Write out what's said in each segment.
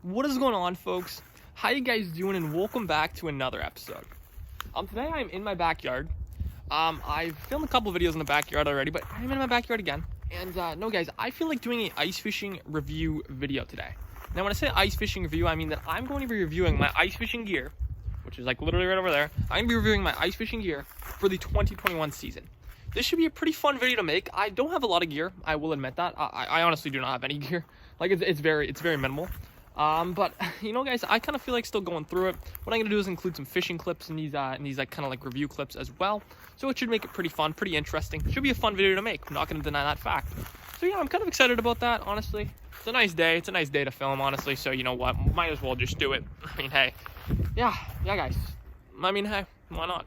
What is going on, folks? How you guys doing? And welcome back to another episode. Today I'm in my backyard. I've filmed a couple videos in the backyard already, but I'm in my backyard again. And no guys, I feel like doing an ice fishing review video today. Now when I say ice fishing review, I mean that I'm going to be reviewing my ice fishing gear, which is like literally right over there. I'm going to be reviewing my ice fishing gear for the 2021 season. This should be a pretty fun video to make. I don't have a lot of gear, I will admit that. I honestly do not have any gear. Like it's very minimal. But you know, guys, I kind of feel like still going through it. What I'm gonna do is include some fishing clips in these like kind of like review clips as well. So it should make it pretty fun, pretty interesting. Should be a fun video to make. I'm not gonna deny that fact. So yeah, I'm kind of excited about that. Honestly, it's a nice day. It's a nice day to film, honestly. So you know what? Might as well just do it. I mean, hey, yeah, guys. I mean, hey, why not?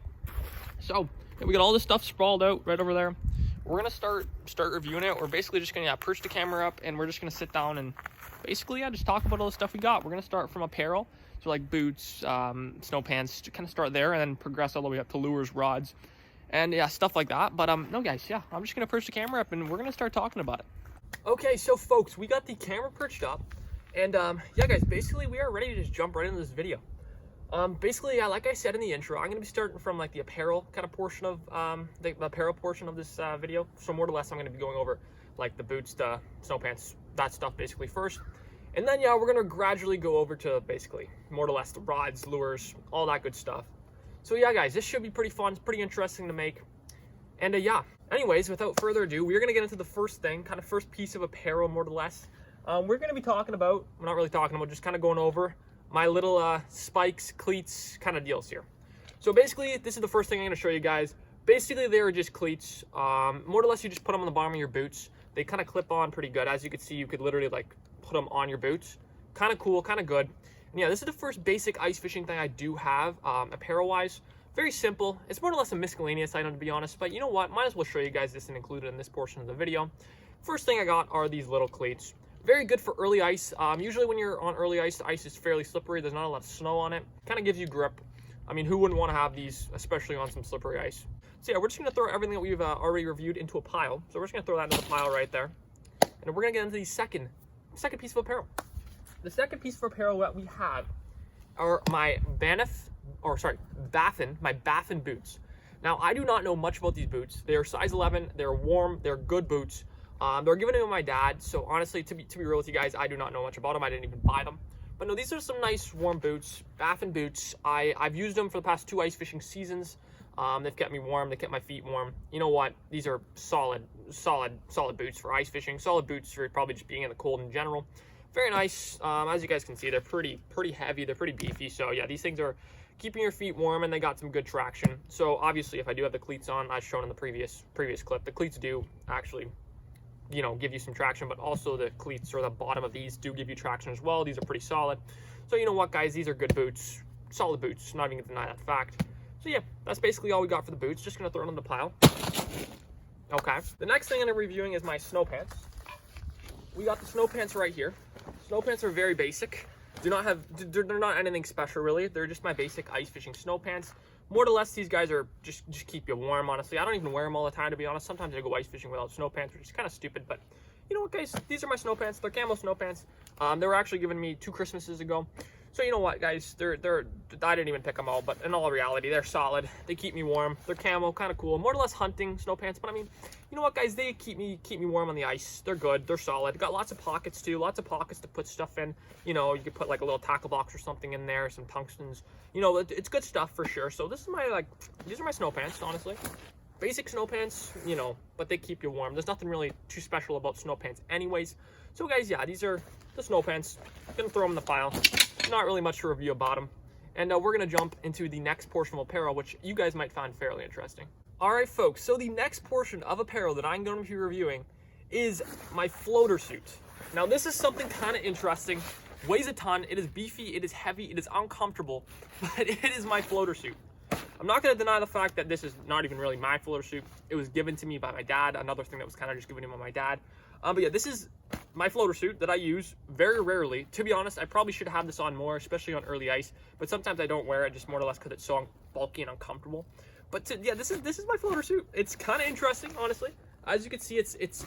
So yeah, we got all this stuff sprawled out right over there. We're gonna start reviewing it. We're basically just gonna perch the camera up, and we're just gonna sit down and basically just talk about all the stuff we got. We're gonna start from apparel, so like boots, snow pants, to kind of start there and then progress all the way up to lures, rods, and yeah, stuff like that. But no guys, yeah, I'm just gonna perch the camera up and we're gonna start talking about it. Okay, so folks, we got the camera perched up, and yeah guys, basically we are ready to just jump right into this video. Basically, yeah, like I said in the intro, I'm gonna be starting from like the apparel kind of portion of the apparel portion of this video. So more or less I'm gonna be going over like the boots, the snow pants, that stuff basically first. And then, yeah, we're going to gradually go over to basically more or less the rods, lures, all that good stuff. So, yeah, guys, this should be pretty fun. It's pretty interesting to make. And, yeah, anyways, without further ado, we're going to get into the first thing, kind of first piece of apparel, more or less. We're going to be talking about, we're not really talking about, just kind of going over my little spikes, cleats kind of deals here. So, basically, this is the first thing I'm going to show you guys. Basically, they are just cleats. More or less, you just put them on the bottom of your boots. They kind of clip on pretty good. As you can see, you could literally like put them on your boots. Kind of cool, kind of good. And yeah, this is the first basic ice fishing thing I do have, apparel wise. Very simple. It's more or less a miscellaneous item, to be honest, but you know what, might as well show you guys this and include it in this portion of the video. First thing I got are these little cleats. Very good for early ice. Usually when you're on early ice, the ice is fairly slippery. There's not a lot of snow on it. Kind of gives you grip. I mean, who wouldn't want to have these, especially on some slippery ice? So yeah, we're just going to throw everything that we've already reviewed into a pile. So we're just going to throw that into the pile right there. And we're going to get into the second piece of apparel. The second piece of apparel that we have are my Baffin boots. Now, I do not know much about these boots. They are size 11. They're warm. They're good boots. They're given to my dad. So honestly, to be real with you guys, I do not know much about them. I didn't even buy them. But no, these are some nice warm boots, Baffin boots. I've used them for the past 2 ice fishing seasons. They've kept me warm. They kept my feet warm. You know what? These are solid boots for ice fishing. Solid boots for probably just being in the cold in general. Very nice. As you guys can see, they're pretty heavy. They're pretty beefy. So yeah, these things are keeping your feet warm, and they got some good traction. So obviously, if I do have the cleats on, as shown in the previous clip, the cleats do actually, you know, give you some traction, but also the cleats or the bottom of these do give you traction as well. These are pretty solid. So you know what, guys, these are good boots, solid boots. Not even gonna deny that fact. So yeah, that's basically all we got for the boots. Just gonna throw it on the pile. Okay. The next thing I'm gonna be reviewing is my snow pants. We got the snow pants right here. Snow pants are very basic. They're not anything special really. They're just my basic ice fishing snow pants. More or less, these guys are just keep you warm, honestly. I don't even wear them all the time, to be honest. Sometimes I go ice fishing without snow pants, which is kind of stupid, but you know what, guys? These are my snow pants. They're camo snow pants. They were actually given me 2 Christmases ago. So you know what, guys? I didn't even pick them all, but in all reality, they're solid. They keep me warm. They're camo, kind of cool. More or less hunting snow pants, but I mean, you know what, guys? They keep me warm on the ice. They're good. They're solid. Got lots of pockets too. Lots of pockets to put stuff in. You know, you could put like a little tackle box or something in there, some tungstens. You know, it's good stuff for sure. So this is these are my snow pants, honestly. Basic snow pants, you know, but they keep you warm. There's nothing really too special about snow pants anyways. So guys, yeah, these are the snow pants. Gonna throw them in the pile. Not really much to review about them. And we're gonna jump into the next portion of apparel, which you guys might find fairly interesting. All right, folks, so the next portion of apparel that I'm going to be reviewing is my floater suit. Now, this is something kind of interesting. Weighs a ton. It is beefy. It is heavy. It is uncomfortable, but it is my floater suit. I'm not going to deny the fact that this is not even really my floater suit. It was given to me by my dad. Another thing that was kind of just given to me by my dad. But yeah, this is my floater suit that I use very rarely. To be honest, I probably should have this on more, especially on early ice. But sometimes I don't wear it, just more or less because it's so bulky and uncomfortable. But yeah, this is my floater suit. It's kind of interesting, honestly. As you can see, it's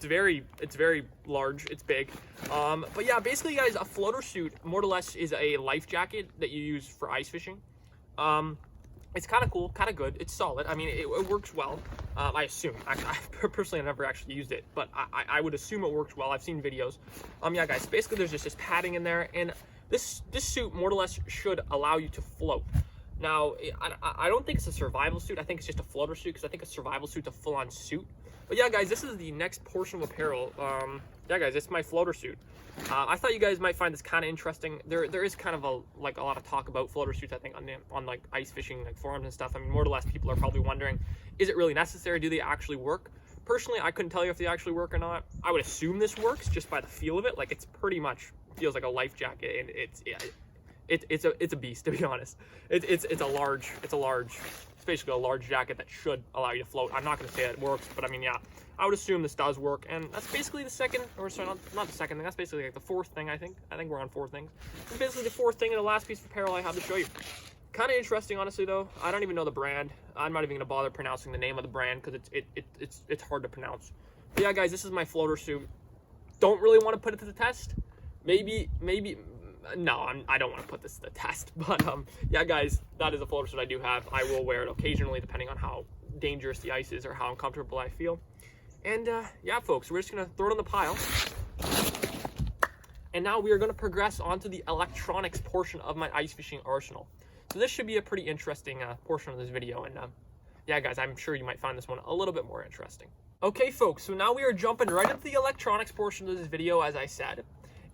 very large. It's big. But yeah, basically, guys, a floater suit more or less is a life jacket that you use for ice fishing. It's kind of cool, kind of good. It's solid. I mean, it works well. I assume. I personally have never actually used it, but I would assume it works well. I've seen videos. Yeah, guys. Basically, there's just this padding in there, and this suit more or less should allow you to float. Now, I don't think it's a survival suit. I think it's just a floater suit, because I think a survival suit's a full-on suit. But yeah, guys, this is the next portion of apparel. Yeah, guys, it's my floater suit. I thought you guys might find this kind of interesting. There is kind of a lot of talk about floater suits, I think, on like ice fishing like forums and stuff. I mean, more or less, people are probably wondering, is it really necessary? Do they actually work? Personally, I couldn't tell you if they actually work or not. I would assume this works just by the feel of it. Like, it's pretty much feels like a life jacket, and it's a beast, to be honest. It's basically a large jacket that should allow you to float. I'm not going to say that it works, but I mean, yeah, I would assume this does work. And that's basically the second, or sorry, not the second thing. That's basically like the fourth thing, I think. I think we're on four things. It's basically the fourth thing and the last piece of apparel I have to show you. Kind of interesting, honestly, though. I don't even know the brand. I'm not even going to bother pronouncing the name of the brand, because it's hard to pronounce. But yeah, guys, this is my floater suit. Don't really want to put it to the test. Maybe. No, I don't want to put this to the test, but yeah, guys, that is a floater suit I do have. I will wear it occasionally, depending on how dangerous the ice is or how uncomfortable I feel. And yeah, folks, we're just gonna throw it in the pile. And now we are gonna progress onto the electronics portion of my ice fishing arsenal. So this should be a pretty interesting portion of this video, and yeah, guys, I'm sure you might find this one a little bit more interesting. Okay, folks, so now we are jumping right into the electronics portion of this video, as I said.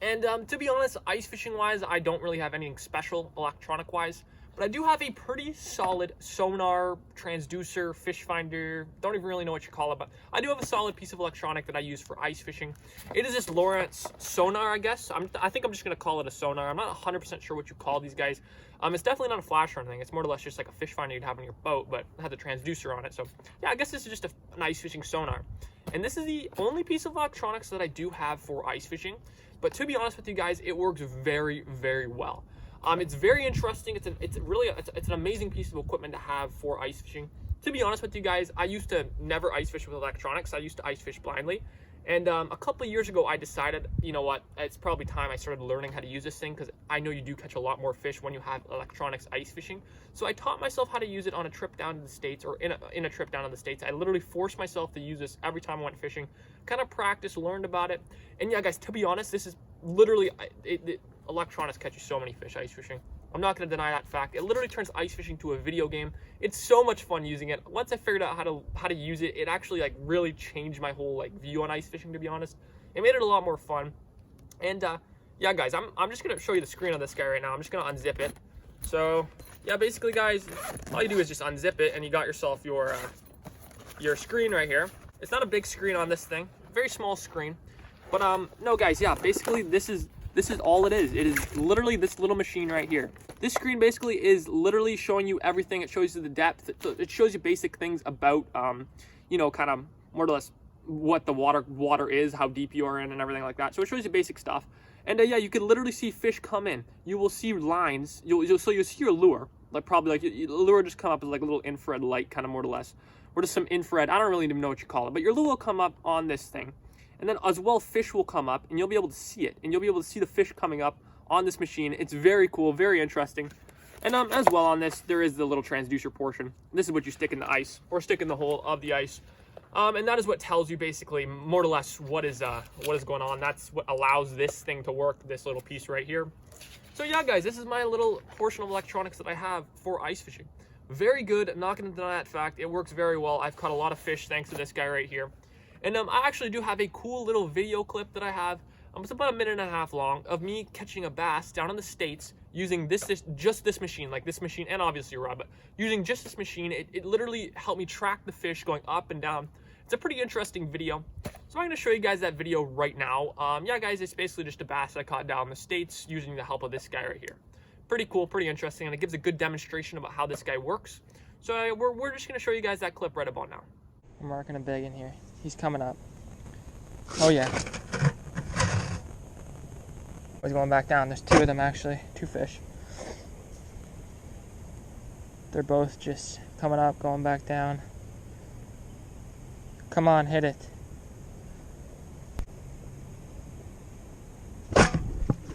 And to be honest, ice fishing wise, I don't really have anything special electronic wise, but I do have a pretty solid sonar, transducer, fish finder, don't even really know what you call it, but I do have a solid piece of electronic that I use for ice fishing. It is this Lowrance sonar, I guess. I think I'm just going to call it a sonar. I'm not 100% sure what you call these guys. It's definitely not a flash or anything. It's more or less just like a fish finder you'd have on your boat, but it had the transducer on it. So yeah, I guess this is just an ice fishing sonar. And this is the only piece of electronics that I do have for ice fishing. But to be honest with you guys, it works very, very well. It's very interesting. It's an amazing piece of equipment to have for ice fishing. To be honest with you guys, I used to never ice fish with electronics. I used to ice fish blindly. And a couple of years ago, I decided, you know what, it's probably time I started learning how to use this thing, because I know you do catch a lot more fish when you have electronics ice fishing. So I taught myself how to use it on a trip down to the States, or in a trip down to the States. I literally forced myself to use this every time I went fishing, kind of practiced, learned about it. And yeah, guys, to be honest, this is literally, electronics catch you so many fish ice fishing. I'm not going to deny that fact. It literally turns ice fishing to a video game. It's so much fun using it. Once I figured out how to use it, it actually like really changed my whole view on ice fishing, to be honest. It made it a lot more fun. And yeah, guys, I'm just going to show you the screen of this guy right now. I'm just going to unzip it. So yeah, basically, guys, all you do is just unzip it, and you got yourself your screen right here. It's not a big screen on this thing, very small screen. But no, guys, yeah, basically this is all it is. It is literally this little machine right here. This screen basically is literally showing you everything. It shows you the depth. It shows you basic things about, you know, kind of more or less what the water is, how deep you are in, and everything like that. So it shows you basic stuff. And yeah, you can literally see fish come in. You will see lines. You'll see your lure, like probably like your lure just come up as like a little infrared light, kind of more or less, or just some infrared. I don't really even know what you call it, but your lure will come up on this thing. And then as well, fish will come up, and you'll be able to see it. And you'll be able to see the fish coming up on this machine. It's very cool, very interesting. And as well on this, there is the little transducer portion. This is what you stick in the ice, or stick in the hole of the ice. And that is what tells you basically more or less what is going on. That's what allows this thing to work, this little piece right here. So yeah, guys, this is my little portion of electronics that I have for ice fishing. Very good, not going to deny that fact. It works very well. I've caught a lot of fish thanks to this guy right here. And I actually do have a cool little video clip that I have. It's about 1.5 minutes long of me catching a bass down in the States using just this machine, like this machine, and obviously a rod, but using just this machine. It literally helped me track the fish going up and down. It's a pretty interesting video. So I'm going to show you guys that video right now. Yeah, guys, it's basically just a bass I caught down in the States using the help of this guy right here. Pretty cool, pretty interesting, and it gives a good demonstration about how this guy works. So we're just going to show you guys that clip right about now. I'm marking a big in here. He's coming up. Oh yeah. He's going back down. There's two of them actually, two fish. They're both just coming up, going back down. Come on, hit it.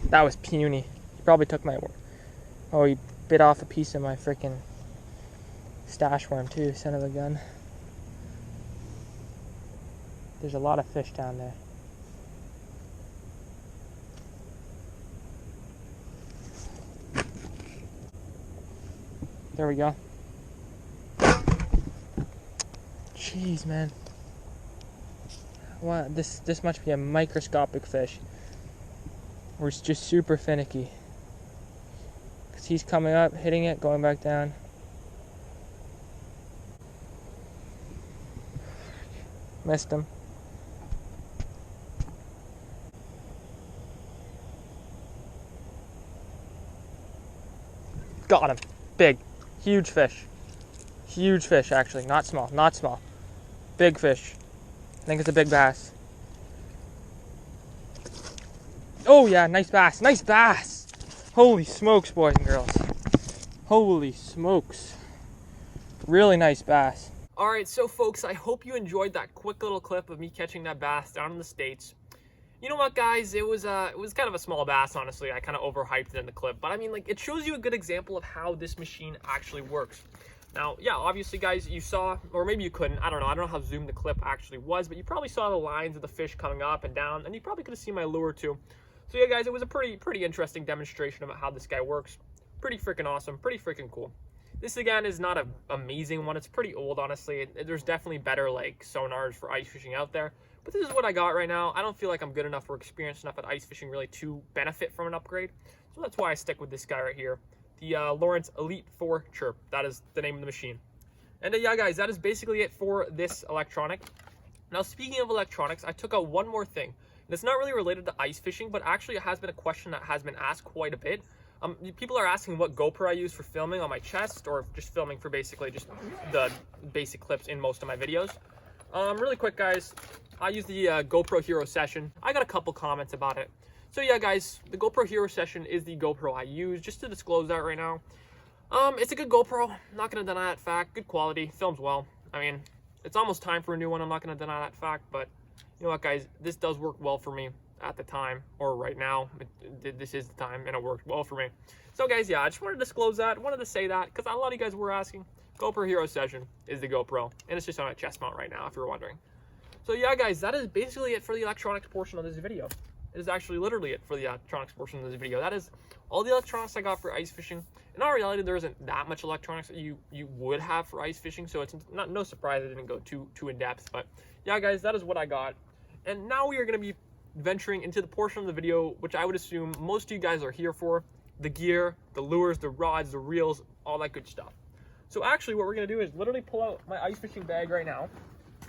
That was puny. He probably took my worm. Oh, he bit off a piece of my freaking stash worm too, son of a gun. There's a lot of fish down there. There we go. Jeez, man. Wow, this must be a microscopic fish. Or it's just super finicky. Because he's coming up, hitting it, going back down. Missed him. Got him. Big. Huge fish. Huge fish, actually. Not small. Not small. Big fish. I think it's a big bass. Oh, yeah. Nice bass. Nice bass. Holy smokes, boys and girls. Holy smokes. Really nice bass. All right, so folks, I hope you enjoyed that quick little clip of me catching that bass down in the States. You know what, guys? It was kind of a small bass, honestly. I kind of overhyped it in the clip, but I mean, like, it shows you a good example of how this machine actually works. Now, yeah, obviously, guys, you saw, or maybe you couldn't. I don't know how zoomed the clip actually was, but you probably saw the lines of the fish coming up and down, and you probably could have seen my lure too. So yeah, guys, it was a pretty interesting demonstration about how this guy works. Pretty freaking awesome. Pretty freaking cool. This, again, is not an amazing one. It's pretty old, honestly. There's definitely better, like, sonars for ice fishing out there. But this is what I got right now. I don't feel like I'm good enough or experienced enough at ice fishing really to benefit from an upgrade. So that's why I stick with this guy right here. The Lawrence Elite 4 Chirp. That is the name of the machine. And yeah, guys, that is basically it for this electronic. Now, speaking of electronics, I took out one more thing. And it's not really related to ice fishing, but actually it has been a question that has been asked quite a bit. People are asking what GoPro I use for filming on my chest, or just filming for basically just the basic clips in most of my videos. Really quick, guys, I use the GoPro Hero Session. I got a couple comments about it. So yeah, guys, the GoPro Hero Session is the GoPro I use, just to disclose that right now. It's a good GoPro, not gonna deny that fact. Good quality, films well. I mean, it's almost time for a new one, I'm not gonna deny that fact, but you know what, guys, this does work well for me at the time, or right now. This is the time, and it worked well for me. So guys, yeah, I just wanted to disclose that, wanted to say that, because a lot of you guys were asking. GoPro Hero Session is the GoPro, and it's just on a chest mount right now, if you're wondering. So yeah, guys, that is basically it for the electronics portion of this video. It is actually literally it for the electronics portion of this video. That is all the electronics I got for ice fishing. In all reality, there isn't that much electronics that you would have for ice fishing, so it's no surprise I didn't go too in depth. But yeah, guys, that is what I got. And now we are going to be venturing into the portion of the video which I would assume most of you guys are here for: the gear, the lures, the rods, the reels, all that good stuff. So actually what we're going to do is literally pull out my ice fishing bag right now,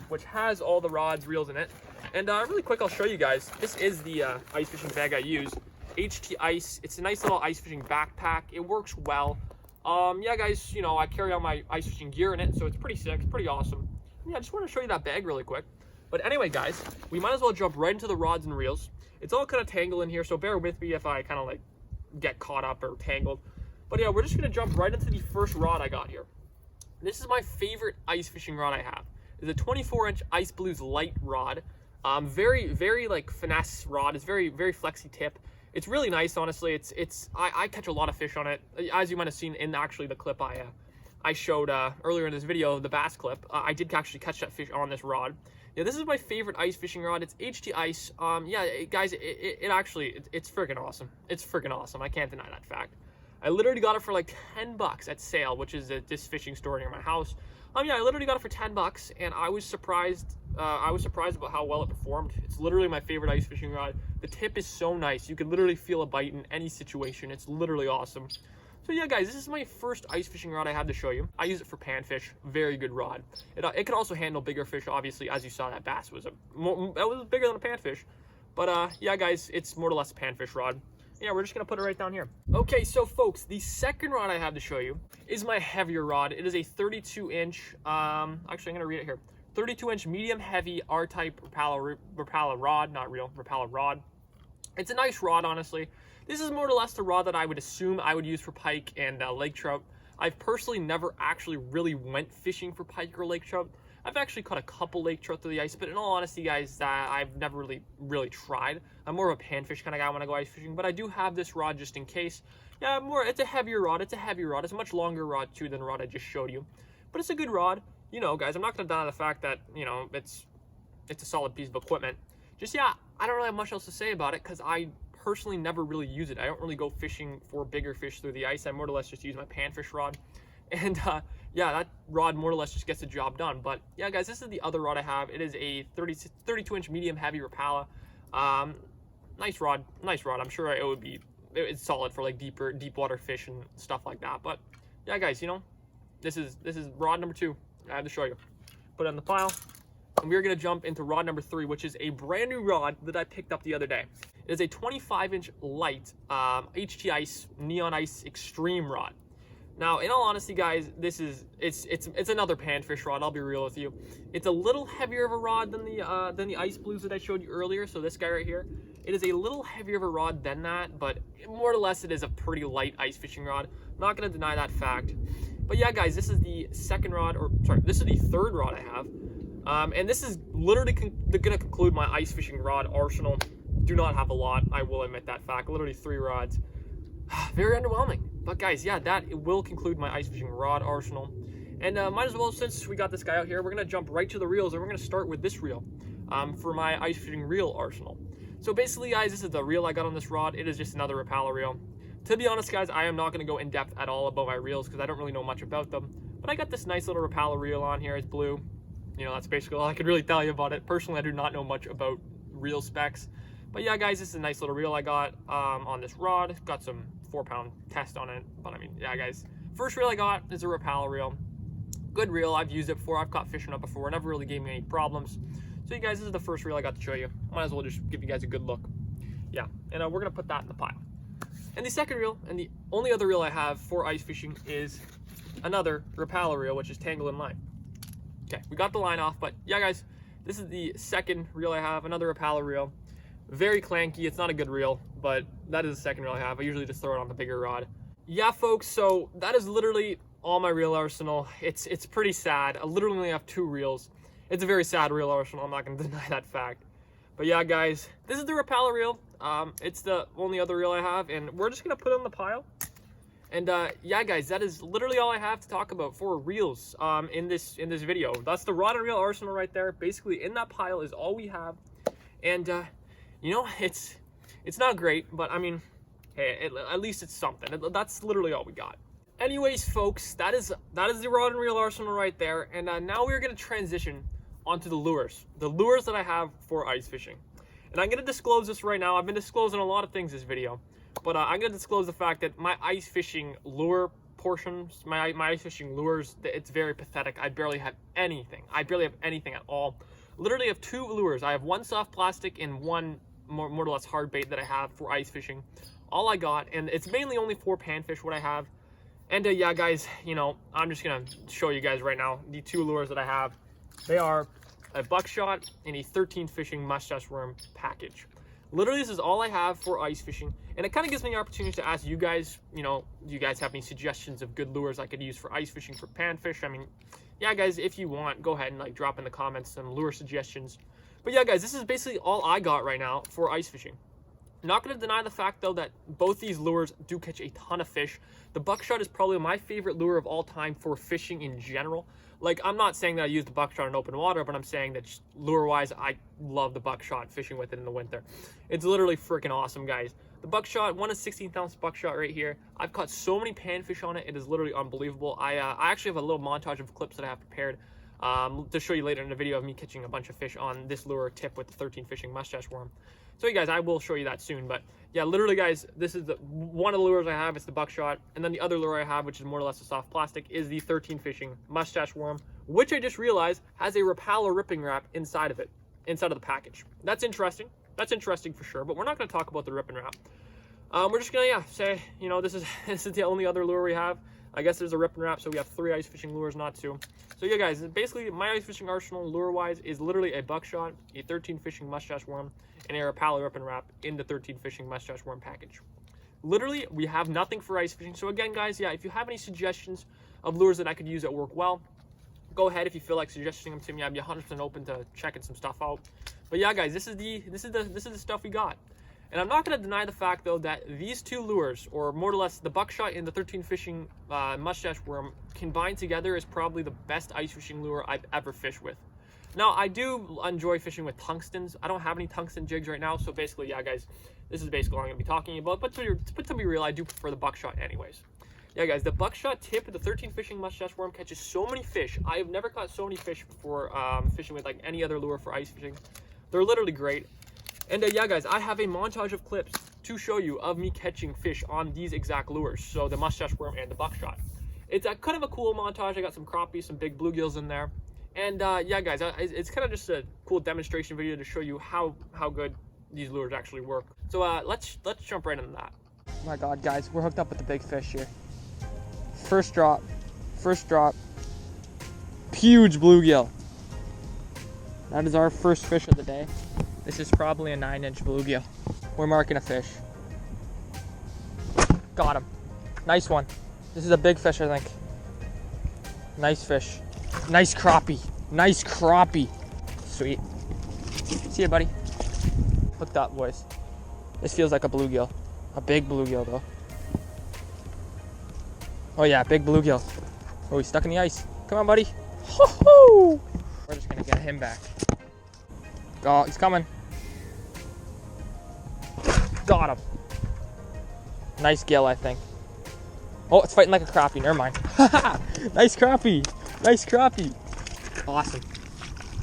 which has all the rods, reels in it. And really quick, I'll show you guys. This is the ice fishing bag I use. HT Ice. It's a nice little ice fishing backpack. It works well. Yeah, guys, you know, I carry all my ice fishing gear in it, so it's pretty sick. It's pretty awesome. Yeah, I just want to show you that bag really quick. But anyway, guys, we might as well jump right into the rods and reels. It's all kind of tangled in here, so bear with me if I kind of like get caught up or tangled. But yeah, we're just going to jump right into the first rod I got here. This is my favorite ice fishing rod I have. It's a 24-inch Ice Blues light rod. Very like finesse rod. It's very flexy tip. It's really nice, honestly. I catch a lot of fish on it, as you might have seen in actually the clip I showed earlier in this video, the bass clip. I did actually catch that fish on this rod. Yeah, this is my favorite ice fishing rod. It's HT Ice. Yeah, guys, it's freaking awesome. It's freaking awesome. I can't deny that fact. I literally got it for like 10 bucks at sale, which is at this fishing store near my house. Yeah, I literally got it for 10 bucks, and I was surprised. I was surprised about how well it performed. It's literally my favorite ice fishing rod. The tip is so nice. You can literally feel a bite in any situation. It's literally awesome. So yeah, guys, this is my first ice fishing rod I had to show you. I use it for panfish. Very good rod. It can also handle bigger fish, obviously. As you saw, that bass was bigger than a panfish. But yeah, guys, it's more or less a panfish rod. Yeah, we're just gonna put it right down here. Okay, so folks, the second rod I have to show you is my heavier rod. It is a 32-inch, actually I'm gonna read it here. 32-inch medium heavy R-type Repel rod, not real, Repel rod. It's a nice rod, honestly. This is more or less the rod that I would assume I would use for pike and lake trout. I've personally never actually really went fishing for pike or lake trout. I've actually caught a couple lake trout through the ice, but in all honesty, guys, I've never really tried. I'm more of a panfish kind of guy when I go ice fishing, but I do have this rod just in case. Yeah, it's a heavier rod. It's a much longer rod too than the rod I just showed you, but it's a good rod. You know, guys, I'm not going to deny the fact that, you know, it's a solid piece of equipment. Just, yeah, I don't really have much else to say about it because I personally never really use it. I don't really go fishing for bigger fish through the ice. I more or less just use my panfish rod. And yeah, that rod more or less just gets the job done. But yeah, guys, this is the other rod I have. It is a 32-inch medium heavy Repel. Nice rod. I'm sure it's solid for like deep water fish and stuff like that. But yeah, guys, you know, this is rod number 2. I have to show you. Put it in the pile. And we're going to jump into rod number 3, which is a brand new rod that I picked up the other day. It is a 25-inch light HT Ice Neon Ice Extreme rod. Now, in all honesty, guys, it's another panfish rod. I'll be real with you. It's a little heavier of a rod than the Ice Blues that I showed you earlier. So this guy right here, it is a little heavier of a rod than that, but more or less it is a pretty light ice fishing rod. I'm not going to deny that fact. But yeah, guys, this is the this is the third rod I have. And this is literally going to conclude my ice fishing rod arsenal. Do not have a lot, I will admit that fact. Literally 3 rods. Very underwhelming. But guys, yeah, it will conclude my ice fishing rod arsenal. And might as well, since we got this guy out here, we're going to jump right to the reels, and we're going to start with this reel for my ice fishing reel arsenal. So basically, guys, this is the reel I got on this rod. It is just another Repel reel. To be honest, guys, I am not going to go in depth at all about my reels because I don't really know much about them. But I got this nice little Repel reel on here. It's blue. You know, that's basically all I could really tell you about it. Personally, I do not know much about reel specs. But yeah, guys, this is a nice little reel I got on this rod. It's got some 4-pound test on it. But I mean, yeah, guys, first reel I got is a Repel reel. Good reel. I've used it before. I've caught fish on it before. It never really gave me any problems. So you guys, this is the first reel I got to show you. Might as well just give you guys a good look. Yeah, and we're going to put that in the pile. And the second reel, and the only other reel I have for ice fishing, is another Repel reel, which is tangle and line. Okay, we got the line off, but yeah, guys, this is the second reel I have, another Repel reel. Very clanky. It's not a good reel, but that is the second reel I have. I usually just throw it on the bigger rod. Yeah, folks, so that is literally all my reel arsenal. It's pretty sad. I literally only have 2 reels. It's a very sad reel arsenal. I'm not going to deny that fact. But yeah, guys, this is the Repel reel. It's the only other reel I have, and we're just going to put it in the pile. And yeah, guys, that is literally all I have to talk about for reels in this video. That's the rod and reel arsenal right there. Basically, in that pile is all we have. And you know, it's not great, but I mean, hey, at least it's something. That's literally all we got. Anyways, folks, that is the rod and reel arsenal right there. And now we're going to transition onto the lures that I have for ice fishing. And I'm going to disclose this right now. I've been disclosing a lot of things this video, but I'm going to disclose the fact that my ice fishing lure portions, my ice fishing lures, it's very pathetic. I barely have anything. I barely have anything at all. Literally have 2 lures. I have 1 soft plastic and 1 more or less hard bait that I have for ice fishing. All I got, and it's mainly only for panfish what I have. And yeah, guys, you know, I'm just gonna show you guys right now the 2 lures that I have. They are a buckshot and a 13 fishing mustache worm package. Literally, this is all I have for ice fishing, and it kind of gives me the opportunity to ask you guys, you know, do you guys have any suggestions of good lures I could use for ice fishing for panfish? I mean, yeah, guys, if you want, go ahead and like drop in the comments some lure suggestions. But yeah, guys, this is basically all I got right now for ice fishing. Not going to deny the fact, though, that both these lures do catch a ton of fish. The buckshot is probably my favorite lure of all time for fishing in general. Like, I'm not saying that I use the buckshot in open water, but I'm saying that just lure-wise, I love the buckshot fishing with it in the winter. It's literally freaking awesome, guys. The buckshot, 1 16th-ounce buckshot right here. I've caught so many panfish on it. It is literally unbelievable. I actually have a little montage of clips that I have prepared to show you later in the video of me catching a bunch of fish on this lure tip with the 13 fishing mustache worm. So you guys, I will show you that soon. But yeah, literally, guys, this is one of the lures I have. It's the buckshot, and then the other lure I have, which is more or less a soft plastic, is the 13 fishing mustache worm, which I just realized has a Repel ripping wrap inside of it, inside of the package. That's interesting. That's interesting for sure. But we're not going to talk about the ripping wrap. We're just gonna say, you know, this is the only other lure we have. I guess there's a rip and wrap, so we have 3 ice fishing lures, not 2. So yeah, guys, basically my ice fishing arsenal lure-wise is literally a buckshot, a 13 fishing mustache worm, and a Repel rip and wrap in the 13 fishing mustache worm package. Literally, we have nothing for ice fishing. So again, guys, yeah, if you have any suggestions of lures that I could use that work well, go ahead if you feel like suggesting them to me. I'd be 100% open to checking some stuff out. But yeah, guys, this is the stuff we got. And I'm not going to deny the fact, though, that these two lures, or more or less the buckshot and the 13 fishing mustache worm, combined together is probably the best ice fishing lure I've ever fished with. Now, I do enjoy fishing with tungstens. I don't have any tungsten jigs right now, so basically, yeah, guys, this is basically what I'm going to be talking about. But to be real, I do prefer the buckshot anyways. Yeah, guys, the buckshot tip of the 13 fishing mustache worm catches so many fish. I have never caught so many fish before fishing with like any other lure for ice fishing. They're literally great. And yeah, guys, I have a montage of clips to show you of me catching fish on these exact lures. So the mustache worm and the buckshot. It's kind of a cool montage. I got some crappies, some big bluegills in there. And yeah, guys, it's kind of just a cool demonstration video to show you how good these lures actually work. So let's jump right into that. Oh my God, guys, we're hooked up with the big fish here. First drop, huge bluegill. That is our first fish of the day. This is probably a 9-inch bluegill. We're marking a fish. Got him. Nice one. This is a big fish, I think. Nice fish. Nice crappie. Nice crappie. Sweet. See ya, buddy. Hooked up, boys. This feels like a bluegill. A big bluegill, though. Oh yeah, big bluegill. Oh, he's stuck in the ice. Come on, buddy. Ho-ho! We're just gonna get him back. Oh, he's coming. Got him. Nice gill, I think. Oh, it's fighting like a crappie. Never mind. Nice crappie. Nice crappie. Awesome.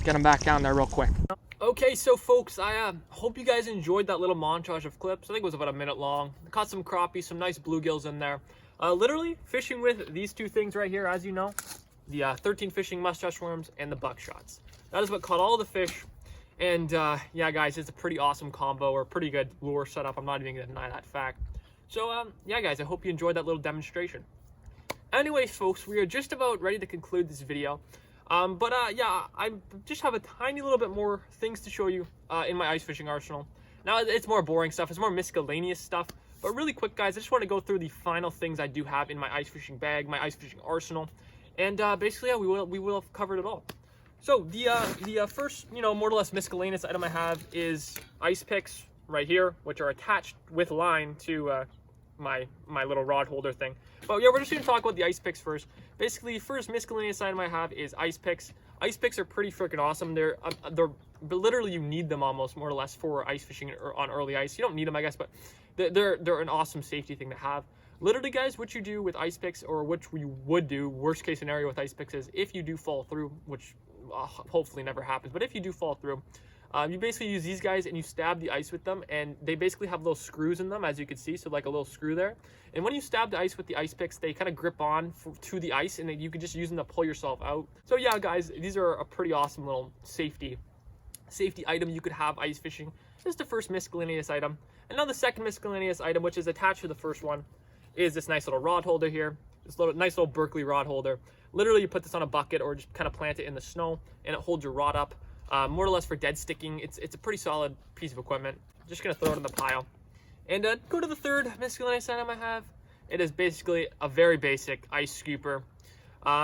Get him back down there real quick. Okay, so folks, I hope you guys enjoyed that little montage of clips. I think it was about a minute long. Caught some crappies, some nice bluegills in there. Literally fishing with these two things right here, as you know, the 13 fishing mustache worms and the buckshots. That is what caught all the fish. And yeah, guys, it's a pretty awesome combo, or pretty good lure setup. I'm not even gonna deny that fact. So yeah, guys, I hope you enjoyed that little demonstration. Anyways, folks, we are just about ready to conclude this video. Yeah, I just have a tiny little bit more things to show you in my ice fishing arsenal. Now, it's more boring stuff. It's more miscellaneous stuff. But really quick, guys, I just want to go through the final things I do have in my ice fishing bag, my ice fishing arsenal. And basically, yeah, we will have covered it all. So the first, more or less miscellaneous item I have is ice picks right here, which are attached with line to my little rod holder thing. But yeah, we're just going to talk about the ice picks first. Basically, first miscellaneous item I have is ice picks. Ice picks are pretty freaking awesome. They're literally, you need them almost more or less for ice fishing on early ice. You don't need them, I guess, but they're an awesome safety thing to have. Literally, guys, what you do with ice picks, or what you would do, worst case scenario with ice picks, is if you do fall through, which hopefully never happens, but if you do fall through, you basically use these guys and you stab the ice with them, and they basically have little screws in them, as you can see, so like a little screw there. And when you stab the ice with the ice picks, they kind of grip on to the ice, and then you can just use them to pull yourself out. So yeah, guys, these are a pretty awesome little safety item you could have ice fishing. This is the first miscellaneous item. And now the second miscellaneous item, which is attached to the first one, is this nice little rod holder here. This nice little Berkeley rod holder. Literally, you put this on a bucket or just kind of plant it in the snow, and it holds your rod up. More or less for dead sticking. It's a pretty solid piece of equipment. Just gonna throw it in the pile. And go to the third miscellaneous item I have. It is basically a very basic ice scooper.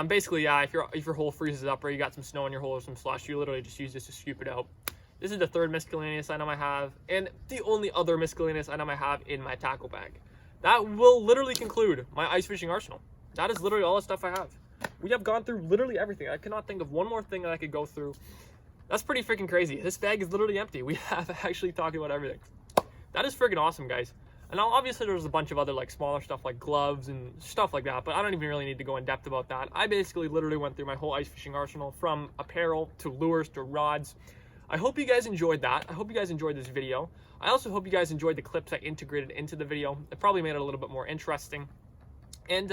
Basically, yeah, if your hole freezes up or you got some snow in your hole or some slush, you literally just use this to scoop it out. This is the third miscellaneous item I have, and the only other miscellaneous item I have in my tackle bag. That will literally conclude my ice fishing arsenal. That is literally all the stuff I have. We have gone through literally everything. I cannot think of one more thing that I could go through. That's pretty freaking crazy. This bag is literally empty. We have actually talked about everything. That is freaking awesome, guys. And now, obviously, there's a bunch of other like smaller stuff like gloves and stuff like that, but I don't even really need to go in depth about that. I basically literally went through my whole ice fishing arsenal, from apparel to lures to rods. I hope you guys enjoyed that. I hope you guys enjoyed this video. I also hope you guys enjoyed the clips I integrated into the video. It probably made it a little bit more interesting. And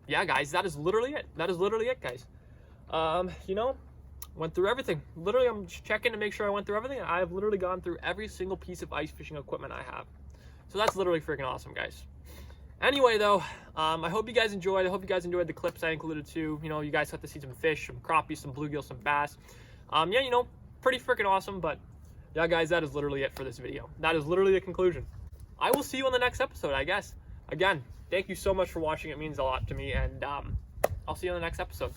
yeah, guys, that is literally it. That is literally it, guys. Went through everything. Literally, I'm just checking to make sure I went through everything. I have literally gone through every single piece of ice fishing equipment I have. So that's literally freaking awesome, guys. Anyway, though, I hope you guys enjoyed. I hope you guys enjoyed the clips I included too. You guys got to see some fish, some crappies, some bluegills, some bass. Yeah, pretty freaking awesome. But yeah, guys, that is literally it for this video. That is literally the conclusion. I will see you on the next episode, I guess. Again, thank you so much for watching. It means a lot to me, and I'll see you on the next episode.